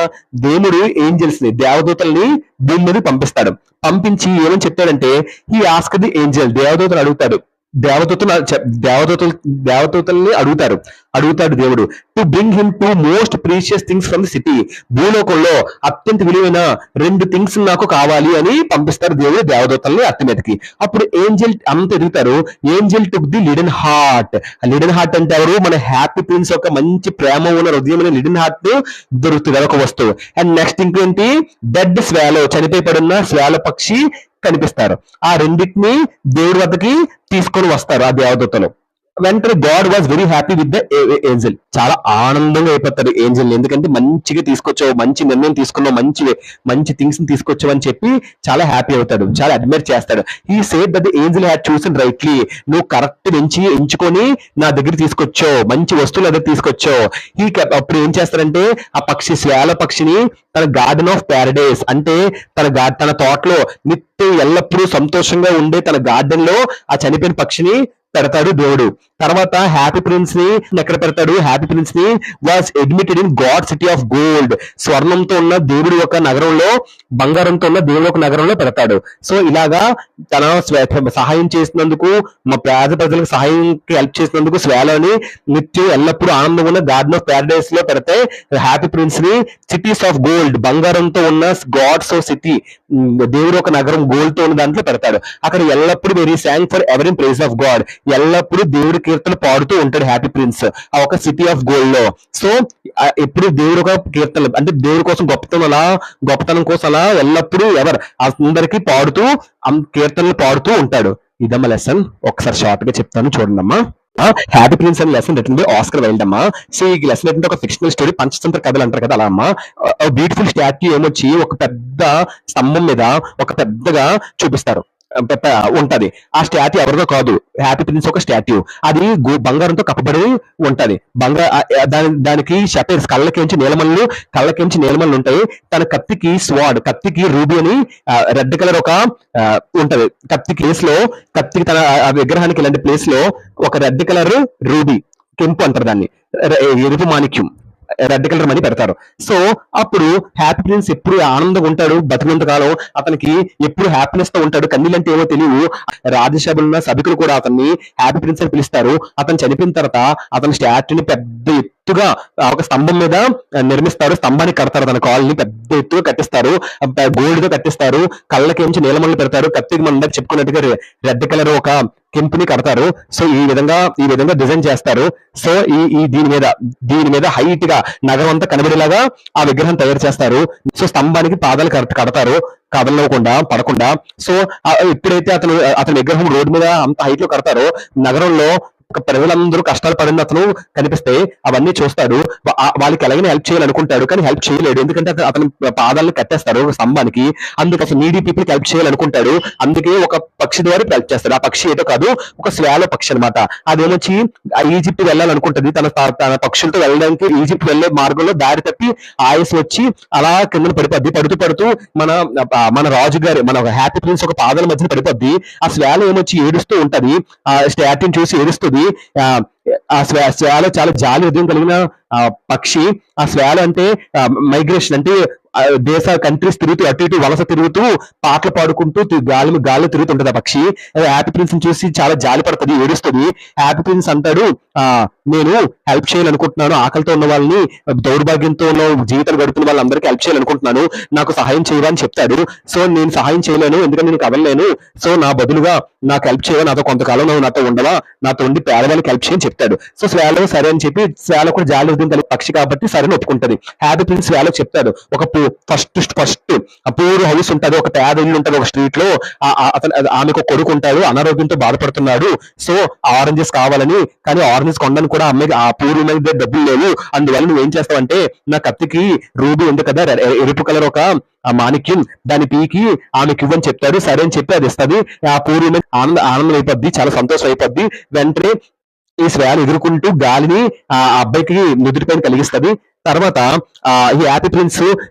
దేవుడు ఏంజెల్స్ ని, దేవదూతల్ని భూమి మీద పంపిస్తాడు. పంపించి ఏమని చెప్తాడంటే, ఈ ఆస్క్ ది ఏంజల్, దేవదూతలు అడుగుతాడు, దేవదూతల్ని అడుగుతాడు దేవుడు, to bring him to most precious things from the city. భూలోకంలో అత్యంత విలువైన 2 థింగ్స్ నాకు కావాలి అని పంపిస్తారు దేవుడు దేవదూతల్ని అత్త మీదకి. అప్పుడు ఏంజల్ అంత ఎదుగుతారు. Angel took the leaden heart. Leaden heart అంటే ఎవరు? మన హ్యాపీ ప్రిన్స్ యొక్క మంచి ప్రేమ ఉన్న హృదయం లిడెన్ హార్ట్ దొరుకుతుంది, అదొక వస్తువు. అండ్ నెక్స్ట్ ఇంకేంటి? డెడ్ స్వాలో, చనిపోయి పడున్న స్వాలో పక్షి కనిపిస్తారు. ఆ రెండింటిని దేవుడి వద్దకి తీసుకొని వస్తారు ఆ దేవదూతలు. వెంటనే God was very happy with the Angel. చాలా ఆనందంగా అయిపోతారు ఏంజల్, ఎందుకంటే మంచిగా తీసుకొచ్చావు, మంచి నిర్ణయం తీసుకున్నావు, మంచి థింగ్స్ ని తీసుకొచ్చావు అని చెప్పి చాలా హ్యాపీ అవుతాడు, చాలా అడ్మైర్ చేస్తాడు. ఈ said that the angel had chosen rightly. నువ్వు కరెక్ట్ ఎంచుకొని నా దగ్గర తీసుకొచ్చావు, మంచి వస్తువులు దగ్గర తీసుకొచ్చావు. అప్పుడు ఏం చేస్తారంటే ఆ పక్షి, శ్వాల పక్షిని తన గార్డెన్ ఆఫ్ ప్యారడైస్, అంటే తన తోటలో నిత్యం ఎల్లప్పుడూ సంతోషంగా ఉండే తన గార్డెన్ లో ఆ చనిపోయిన పక్షిని పెడతాడు దేవుడు. తర్వాత హ్యాపీ ప్రిన్స్ ని ఎక్కడ పెడతాడు? హ్యాపీ ప్రిన్స్ ని was admitted in God city of gold. స్వర్ణంతో ఉన్న దేవుడి యొక్క నగరంలో, బంగారంతో ఉన్న దేవుడి యొక్క నగరంలో పెడతాడు. సో ఇలాగా తన సహాయం చేసినందుకు, మా పేద ప్రజలకు సహాయంకి హెల్ప్ చేసినందుకు స్వాలోని నిత్యం ఎల్లప్పుడూ ఆనందంగా ఉన్న గార్డెన్ ఆఫ్ ప్యారడైస్ లో పెడితే హ్యాపీ ప్రిన్స్ ని సిటీస్ ఆఫ్ గోల్డ్, బంగారంతో ఉన్న గాడ్స్ ఆఫ్ సిటీ, దేవుడి ఒక నగరం గోల్డ్ తో ఉన్న దాంట్లో పెడతాడు. అక్కడ ఎల్లప్పుడూ very song for ever in praise of God, ఎల్లప్పుడూ దేవుడి కీర్తన పాడుతూ ఉంటాడు హ్యాపీ ప్రిన్స్ ఆ ఒక సిటీ ఆఫ్ గోల్డ్ లో. సో ఎప్పుడు దేవుడు ఒక కీర్తన, అంటే దేవుడి కోసం గొప్పతనం కోసం అలా ఎల్లప్పుడూ అందరికీ పాడుతూ కీర్తనలు పాడుతూ ఉంటాడు. ఇదమ్మా లెసన్. ఒకసారి షార్ట్ గా చెప్తాను, చూడండమ్మా. హ్యాపీ ప్రిన్స్ అనే lesson written by Oscar Wilde అమ్మా. సో ఈ లెసన్ ఏంటంటే ఒక ఫిక్షనల్ స్టోరీ, పంచతంత్ర కథలు అంటారు కదా, అలా అమ్మా. బ్యూటిఫుల్ స్టాట్యూ ఏమొచ్చి ఒక పెద్ద స్తంభం మీద ఒక పెద్దగా చూపిస్తారు, ఉంటది. ఆ స్టాట్యూ ఎవరిదో కాదు, హ్యాపీ ప్రిన్స్ ఒక స్టాట్యూ. అది బంగారంతో కప్పబడి ఉంటది. దానికి షపేర్స్, కళ్ళకించి నీలమల్లు ఉంటాయి. తన కత్తికి స్వాడ్, కత్తికి రూబీ అని రెడ్ కలర్ ఒక ఉంటది. కత్తికి తన విగ్రహానికి ఇలాంటి ప్లేస్ లో ఒక రెడ్ కలర్ రూబీ, కెంపు అంటారు దాన్ని, ఎరుపు మాణిక్యం, రెడ్ కలర్ మనీ పెడతారు. సో అప్పుడు హ్యాపీ ప్రిన్స్ ఎప్పుడు ఆనందంగా ఉంటాడు, బతికినంత కాలం అతనికి ఎప్పుడు హ్యాపీనెస్ తో ఉంటాడు. కన్నీళ్ళంటే ఏమో తెలియవు. రాజ్యసభలో ఉన్న సభికులు కూడా అతన్ని హ్యాపీ ప్రిన్స్ అని పిలుస్తారు. అతను చనిపోయిన తర్వాత అతని స్టాట్యూని పెద్ద ఎత్తుగా ఒక స్తంభం మీద నిర్మిస్తారు, స్తంభానికి కడతారు, తన కాల్ని పెద్ద ఎత్తుగా కట్టిస్తారు, గోల్డ్ తో కట్టిస్తారు, కళ్ళకేంచి నీలమల్లి పెడతారు, కత్తికి మన దగ్గర చెప్పుకున్నట్టుగా రెడ్ కలర్ ఒక కెంపుని కడతారు. సో ఈ విధంగా డిజైన్ చేస్తారు. సో దీని మీద హైట్ గా నగరం అంతా కనబడేలాగా ఆ విగ్రహం తయారు చేస్తారు. సో స్తంభానికి పాదాలు కడతారు, పడకుండా. సో ఎప్పుడైతే అతని విగ్రహం రోడ్డు మీద అంత హైట్ లో కడతారో, నగరంలో ప్రజలందరూ కష్టాలు పడింది అతను కనిపిస్తే అవన్నీ చూస్తాడు. వాళ్ళకి ఎలాగైనా హెల్ప్ చేయాలనుకుంటాడు, కానీ హెల్ప్ చేయలేడు, ఎందుకంటే అతని పాదాలను కట్టేస్తారు స్తంభానికి. అందుకు అసలు నీడీ పీపుల్ హెల్ప్ చేయాలనుకుంటాడు. అందుకే ఒక పక్షి ద్వారా హెల్ప్ చేస్తాడు. ఆ పక్షి ఏదో కాదు, ఒక స్వాలో పక్షి అనమాట. అదేమొచ్చి ఈజిప్ట్ వెళ్ళాలనుకుంటది. తన పక్షులతో వెళ్ళడానికి ఈజిప్ట్ వెళ్లే మార్గంలో దారి తప్పి ఆయుస్ వచ్చి అలా కింద పడుతూ మన రాజుగారి, మన హ్యాపీ ప్రిన్స్ ఒక పాదాల మధ్యన పడిపోద్ది. ఆ స్వాలో ఏమొచ్చి ఏడుస్తూ ఉంటది, ఆ స్టాట్యూని చూసి ఏడుస్తుంది. ఆ స్వాలో చాలా జాలి హృదయం కలిగిన పక్షి. ఆ స్వాలో అంటే మైగ్రేషన్, అంటే కంట్రీస్ తిరుగుతూ అటు ఇటు వలస తిరుగుతూ పాటలు పాడుకుంటూ గాలిలో తిరుగుతుంటది ఆ పక్షి. హ్యాపీ ప్రిన్స్ చూసి చాలా జాలి పడుతుంది, ఏడుస్తుంది. హ్యాపీ ప్రిన్స్ అంటాడు, నేను హెల్ప్ చేయాలనుకుంటున్నాను, ఆకలితో ఉన్న వాళ్ళని, దౌర్భాగ్యంతో ఉన్న జీవితాలు గడుపుతున్న వాళ్ళందరికీ హెల్ప్ చేయాలనుకుంటున్నాను, నాకు సహాయం చేయరా అని చెప్తాడు. సో నేను సహాయం చేయలేను, ఎందుకంటే నేను కదలలేను. సో నా బదులుగా నాకు హెల్ప్ చేయవా, నాతో కొంతకాలం నువ్వు నాతో ఉండవా, నాతో ఉండి పేదవాళ్ళకి హెల్ప్ చేయని చెప్తాడు. సో స్వాలో సరే అని చెప్పి, స్వాలో కూడా జాలి కలిగి పక్షి కాబట్టి సరే ఒప్పుకుంటది. హ్యాపీ ప్రిన్స్ స్వాలో చెప్తాడు, ఒక ఫస్ట్ ఆ పూర్ హౌస్ ఉంటది, ఒక పేద ఇల్లు ఉంటది ఒక స్ట్రీట్ లో. ఆమెకు ఒక కొడుకు ఉంటాడు, అనారోగ్యంతో బాధపడుతున్నాడు. సో ఆరెంజెస్ కావాలని, కానీ ఆరెంజెస్ కొనడానికి కూడా అమ్మాయి ఆ పూర్ మీద డబ్బులు లేవు. అందువల్ల నువ్వేం చేస్తావంటే, నా కత్తికి రూబీ ఉంది కదా, ఎరుపు కలర్ ఒక ఆ మాణిక్యం, దాని పీకి ఆమెకి ఇవ్వని చెప్తాడు. సరే అని చెప్పి అది ఇస్తుంది. ఆ పూర్వ ఆనందం అయిపోద్ది, చాలా సంతోషం అయిపోద్ది. వెంటనే ఈ శ్వేత ఎదుర్కొంటూ గాలిని ఆ అబ్బాయికి నుదుటిపైన కలిగిస్తుంది. తర్వాత ఈ హ్యాపీ ప్రిన్స్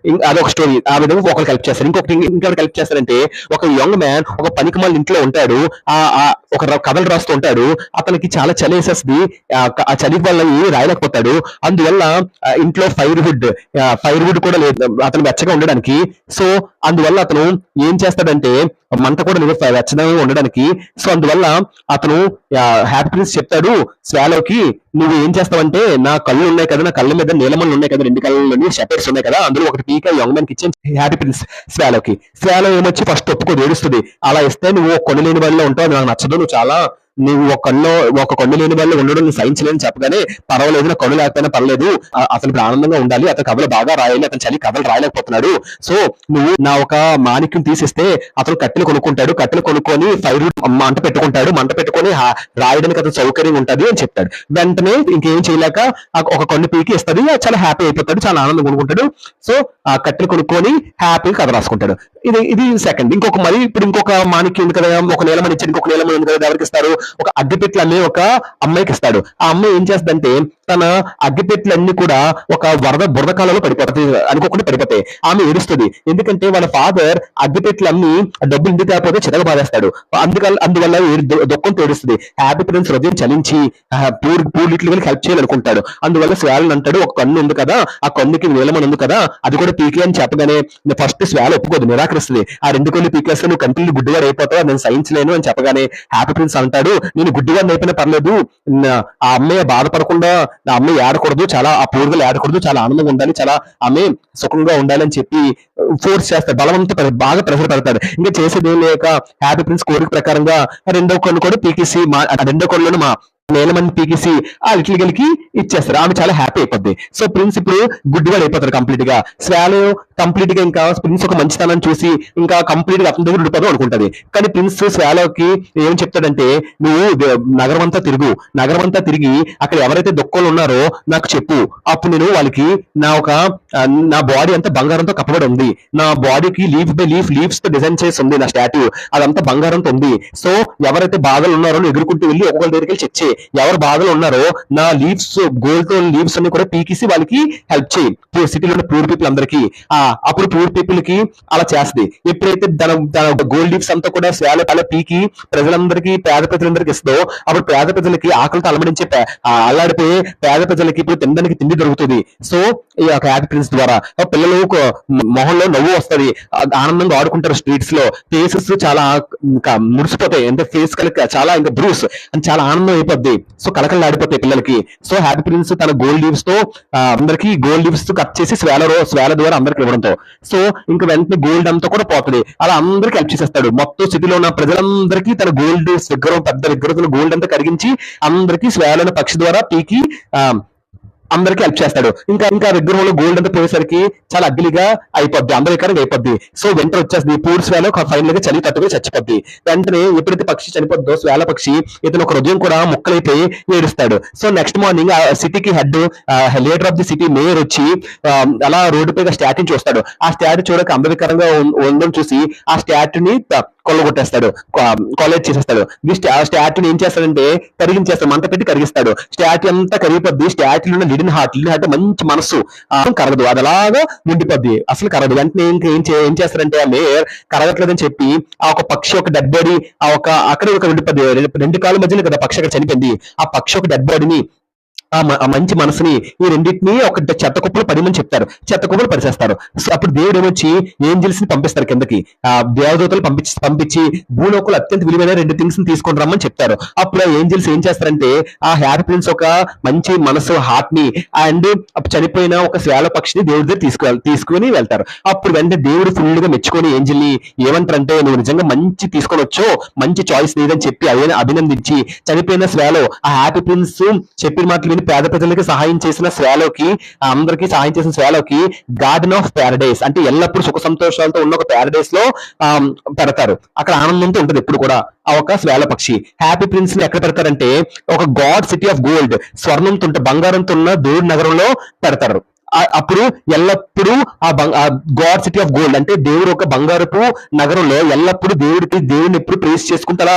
అదొక స్టోరీ. ఆ విధంగా ఒకరికి హెల్ప్ చేస్తారు. ఇంకొకరికి హెల్ప్ చేస్తారంటే, ఒక యంగ్ మ్యాన్ ఒక పనికిమాలిన ఇంట్లో ఉంటాడు, ఒక కథలు రాస్తూ ఉంటాడు. అతనికి చాలా చలి వేసేస్తుంది. ఆ చలి వల్ల ఏమి రాయలేకపోతాడు. అందువల్ల ఇంట్లో ఫైర్ వుడ్ కూడా లేదు అతను వెచ్చగా ఉండడానికి. సో అందువల్ల అతను ఏం చేస్తాడంటే, మంట కూడా లేదు వెచ్చగా ఉండడానికి. సో అందువల్ల అతను హ్యాపీ ప్రిన్స్ చెప్తాడు శ్వేలోకి, నువ్వు ఏం చేస్తావంటే, నా కళ్ళు ఉన్నాయి కదా, నా కళ్ళ మీద నీలమల్లు ఉన్నాయి కదా, 2 కళ్ళలోని షెపర్స్ ఉన్నాయి కదా, అందులో ఒకటి పీక యంగ్ మ్యాన్ కి ఇచ్చి హ్యాపీ ప్రిన్స్ శ్వేలో ఏమొచ్చి ఫస్ట్ ఒప్పుకోదు, ఏడుస్తుంది. అలా ఇస్తే నువ్వు కొను లేని వాళ్ళలో ఉంటావు, నాకు నచ్చదు, నువ్వు చాలా నువ్వు ఒక కన్ను లేని వాళ్ళు ఉండడం నువ్వు సహించలేని చెప్పగానే, పర్వాలేదు నా కన్ను లేకపోయినా పర్లేదు, అతను ఇప్పుడు ఆనందంగా ఉండాలి, అతను కథలు బాగా రాయాలి, అతను చలి కథలు రాయలేకపోతున్నాడు. సో నువ్వు నా ఒక మాణిక్యం తీసిస్తే అతను కట్టెలు కొనుక్కుంటాడు, కట్టెలు కొనుక్కొని ఫైర్ మంట పెట్టుకొని రాయడానికి అతను సౌకర్యం ఉంటది అని చెప్తాడు. వెంటనే ఇంకేం చేయలేక ఒక కన్ను పీకి ఇస్తుంది, చాలా హ్యాపీ అయిపోతాడు, చాలా ఆనందంగా కొనుక్కుంటాడు. సో ఆ కట్టెలు కొనుక్కొని హ్యాపీగా కథ రాసుకుంటాడు. ఇది సెకండ్. ఇంకొక మాణిక్యం ఉంది కదా, ఒక నీలమణి ఇచ్చాడు, ఇంకొక నీలమణి ఉంది కదా, ఎవరికి ఇస్తారు, ఒక అగ్గిపెట్లు అనే ఒక అమ్మాయికి ఇస్తాడు. ఆ అమ్మాయి ఏం చేస్తుందంటే, తన అగ్గిపెట్లన్నీ కూడా ఒక బురద కాలంలో అనుకోకుండా పడిపోతాయి. ఆమె ఏడుస్తుంది, ఎందుకంటే వాళ్ళ ఫాదర్ అగ్గిపెట్లన్నీ డబ్బులు ఇంటికి కాకపోతే చితక బాధేస్తాడు. అందువల్ల దుఃఖంతో ఏడుస్తుంది. హ్యాపీ ప్రిన్స్ హృదయం చలించి పూర్ లిటిల్ హెల్ప్ చేయాలనుకుంటాడు. అందువల్ల శ్వేలని అంటాడు, ఒక కన్ను ఉంది కదా, ఆ కన్నుకి నీలమని ఉంది కదా, అది కూడా పీకే అని చెప్పగానే ఫస్ట్ శ్వేల ఒప్పుకోదు, నిరాకరిస్తుంది. ఆ 2 కళ్ళు పీకేస్తే నువ్వు కంప్లీట్ గుడ్డివాడు అయిపోతావు, నేను సహించలేను అని చెప్పగానే హ్యాపీ ప్రిన్స్ అంటాడు, నేను గుడ్డివాడిని అయిపోయినా పర్లేదు, ఆ అమ్మాయి బాధపడకుండా, ఆ అమ్మాయి ఏడకూడదు, చాలా ఆ పూర్వలు ఏడకూడదు, చాలా ఆనందంగా ఉండాలి, చాలా ఆమె సుఖంగా ఉండాలి అని చెప్పి ఫోర్స్ చేస్తాడు, బలవంతో బాగా ప్రెషర్ పెడతాడు. ఇంకా చేసేది ఏం లేక హ్యాపీ ప్రిన్స్ కోరిక ప్రకారంగా 2వ కన్ను కూడా పీకేసి 2వ కన్నులను నీలమణి పీకేసి ఆ లిటిల్ గర్ల్కి ఇచ్చేస్తారు. ఆమె చాలా హ్యాపీ అయిపోద్ది. సో ప్రిన్స్ ఇప్పుడు గుడ్డివాడు అయిపోతాడు కంప్లీట్ గా. శ్వేల కంప్లీట్ గా ఇంకా ప్రిన్స్ ఒక మంచితనం చూసి ఇంకా కంప్లీట్ గా అతని దగ్గర ఉండిపోదాం అనుకుంటది. కానీ ప్రిన్స్ శ్వేలకి ఏం చెప్తాడంటే, నువ్వు నగరం అంతా తిరిగి అక్కడ ఎవరైతే దుఃఖంలో ఉన్నారో నాకు చెప్పు, అప్పుడు నేను వాళ్ళకి నా బాడీ అంతా బంగారంతో కప్పబడి ఉంది, నా బాడీకి లీవ్స్ తో డిజైన్ చేసి ఉంది, నా స్టాట్యూ అదంతా బంగారంతో ఉంది. సో ఎవరైతే బాధలు ఉన్నారో ఎగురుకుంటూ వెళ్ళి ఒక్కొక్కరి దగ్గరికి వెళ్ళి చెక్ చేయి, ఎవరు బాధలు ఉన్నారో నా గోల్డ్ తో లీవ్స్ అన్ని కూడా పీకేసి వాళ్ళకి హెల్ప్ చేయి, సిటీలో ఉన్న పూర్ పీపుల్ అందరికి. అప్పుడు పూర్ పీపుల్ కి అలా చేస్తుంది. ఎప్పుడైతే తన గోల్డ్ లీవ్స్ అంతా కూడా శ్వేల అలా పీకి పేద ప్రజలందరికీ ఇస్తుందో, అప్పుడు పేద ప్రజలకి ఆకలితో అల్లాడిపోయి పేద ప్రజలకి ఇప్పుడు తినడానికి తిండి దొరుకుతుంది. సో ఈ యొక్క హ్యాపీ ప్రిన్స్ ద్వారా పిల్లలు మొహంలో నవ్వు వస్తుంది, ఆనందంగా ఆడుకుంటారు స్ట్రీట్స్ లో, ఫేసెస్ చాలా ఇంకా మురిసిపోతాయి, అంటే ఫేస్ కలిక చాలా ఇంకా బ్రూస్ అని చాలా ఆనందం అయిపోద్ది. సో కలకలు ఆడిపోతాయి పిల్లలకి. సో హ్యాపీ ప్రిన్స్ తన గోల్డ్ లీవ్స్ తో అందరికి గోల్డ్ లీవ్స్ కట్ చేసి శ్వేల ద్వారా అందరికి ఇవ్వడంతో సో ఇంకా వెంటనే గోల్డ్ అంతా కూడా పోతుంది. అలా అందరికి హెల్ప్ చేసేస్తాడు. మొత్తం సిటీలో ఉన్న ప్రజలందరికీ తన గోల్డ్ విగ్రహం, పెద్ద విగ్రహంలో గోల్డ్ అంతా కరిగించి అందరికి శ్వేల పక్షి ద్వారా పీకి అందరికి హెల్ప్ చేస్తాడు. ఇంకా విగ్రహంలో గోల్డ్ అంతా పోయేసరికి చాలా అగ్లిగా అయిపోద్ది, అందరికరంగా అయిపోద్ది. సో వింటర్ వచ్చేస్తుంది, పూర్ శ్వేల ఫైనల్ గా చలి తట్టుకుని చచ్చిపోద్ది. వెంటనే ఎప్పుడైతే పక్షి చనిపోద్దో శ్వేల పక్షి, ఇతను ఒక హృదయం కూడా ముక్కలైపోయి ఏడుస్తాడు. సో నెక్స్ట్ మార్నింగ్ ఆ సిటీకి leader of the city mayor వచ్చి అలా రోడ్డు పైగా స్టాట్యూని చూస్తాడు. ఆ స్టాట్యూ చూడక అందరికరంగా ఉందని చూసి ఆ స్టాట్యూని కొల్లగొట్టేస్తాడు, కొలైట్ చేసేస్తాడు. ఆ స్టాట్యూని ఏం చేస్తాడంటే కరిగించేస్తాడు, మంట పెట్టి కరిగిస్తాడు. స్టాట్యూ అంతా కరిగిపోద్ది. స్టాట్యూలో ఉన్న లిడెన్ హార్ట్ మంచి మనసు కరగదు, అది అలాగా ఉండిపోద్ది, అసలు కరగదు. వెంటనే ఏం చేస్తారంటే ఆ మేయర్ కరగట్లేదని చెప్పి ఆ ఒక పక్షి ఒక డెడ్ బాడీ అక్కడే ఒక ఉండిపోద్ది, 2 కాళ్ళ మధ్యలో కదా పక్షి అక్కడ చనిపోయింది. ఆ పక్షి ఒక డెడ్ బాడీని ఆ మంచి మనసుని ఈ రెండింటిని ఒక చెత్త కుప్పలు పడిమని చెప్తారు, చెత్త కుప్పలు పరిచేస్తారు. అప్పుడు దేవుడు ఏమొచ్చి ఏంజిల్స్ ని పంపిస్తారు కిందకి, ఆ దేవదూతలు పంపించి భూలోకలు అత్యంత విలువైన 2 థింగ్స్ ని తీసుకొని రమ్మని చెప్తారు. అప్పుడు ఆ ఏంజిల్స్ ఏం చేస్తారంటే ఆ హ్యాపీ ప్రిన్స్ ఒక మంచి మనసు హార్ట్ ని అండ్ చనిపోయిన ఒక శ్వేల పక్షిని దేవుడి దగ్గర తీసుకుని వెళ్తారు. అప్పుడు వెంటనే దేవుడు ఫుల్ గా మెచ్చుకొని ఏంజిల్ ని ఏమంటారంటే, నువ్వు నిజంగా మంచి తీసుకొని వచ్చో, మంచి చాయిస్ లేదని చెప్పి అభినందించి చనిపోయిన శ్వేలో ఆ హ్యాపీ ప్రిన్స్ చెప్పిన మాటలు విని పేద ప్రజలకి సహాయం చేసిన శ్వేలోకి, అందరికీ సహాయం చేసిన శ్వేలోకి గార్డెన్ ఆఫ్ ప్యారడైస్ అంటే ఎల్లప్పుడూ సుఖ సంతోషాలతో ఉన్న ఒక ప్యారడైస్ లో పెడతారు. అక్కడ ఆనందంతో ఉంటది ఎప్పుడు కూడా ఆ ఒక శ్వేల పక్షి. హ్యాపీ ప్రిన్స్ ని ఎక్కడ పెడతారంటే ఒక గాడ్ సిటీ ఆఫ్ గోల్డ్, స్వర్ణంతో ఉంటే బంగారంతో ఉన్న దేవుడి నగరంలో పెడతారు. అప్పుడు ఎల్లప్పుడూ ఆ గాడ్ సిటీ ఆఫ్ గోల్డ్ అంటే దేవుడు ఒక బంగారపు నగరంలో ఎల్లప్పుడూ దేవుడిని ఎప్పుడు ప్రేస్ చేసుకుంటూ అలా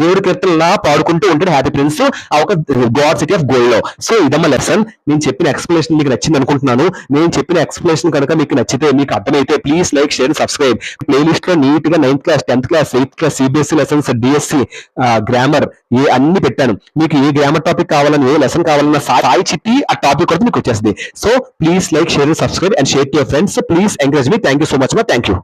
దేవుడి కీర్తనలా పాడుకుంటూ ఉంటాడు హ్యాపీ ప్రిన్స్ ఆ ఒక గాడ్ సిటీ ఆఫ్ గోల్డ్ లో. సో ఇదమ్మా లెసన్. నేను చెప్పిన ఎక్స్ప్లెనేషన్ మీకు నచ్చింది అనుకుంటున్నాను. నేను చెప్పిన ఎక్స్ప్లెనేషన్ కనుక మీకు నచ్చితే, మీకు అర్థమైతే please like, share, subscribe. Playlist లో నీట్ గా 9th class, 10th class, 8th class CBSE lessons, DSC grammar అన్ని పెట్టాను. మీకు ఏ గ్రామర్ టాపిక్ కావాలని, ఏ లెసన్ కావాలన్నా సాయి చిట్టి ఆ టాపిక్ కూడా మీకు వచ్చేస్తుంది. So please like, share, subscribe and share to your friends. So please encourage me. Thank you so much. Thank you.